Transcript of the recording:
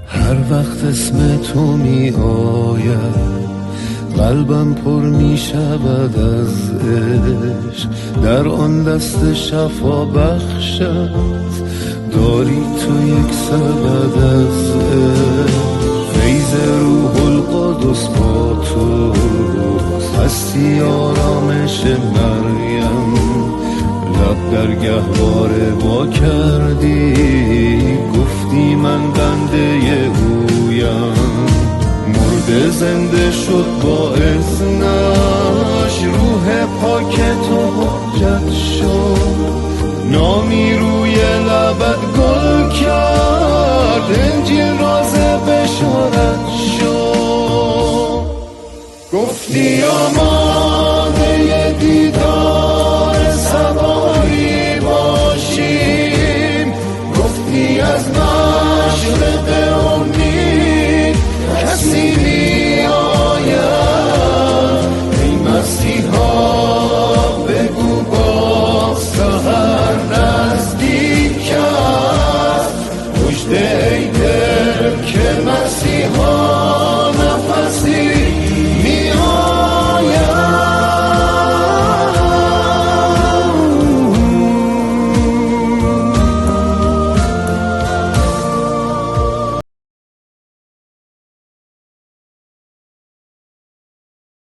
هر وقت اسم تو می آید قلبم پر می شود از عشق، در آن دست شفا بخشت داری تو یک سبد از عشق. فیض روح القدس با تو هستی آرامش مریم، لب در گهواره وا کردی گفتی من بنده اویم. مرده زنده شد با اذنش، روح پاک تو حجت شد، نامی روی لبت گل کرد، انجیل راز بشارت شد. گفتی آمان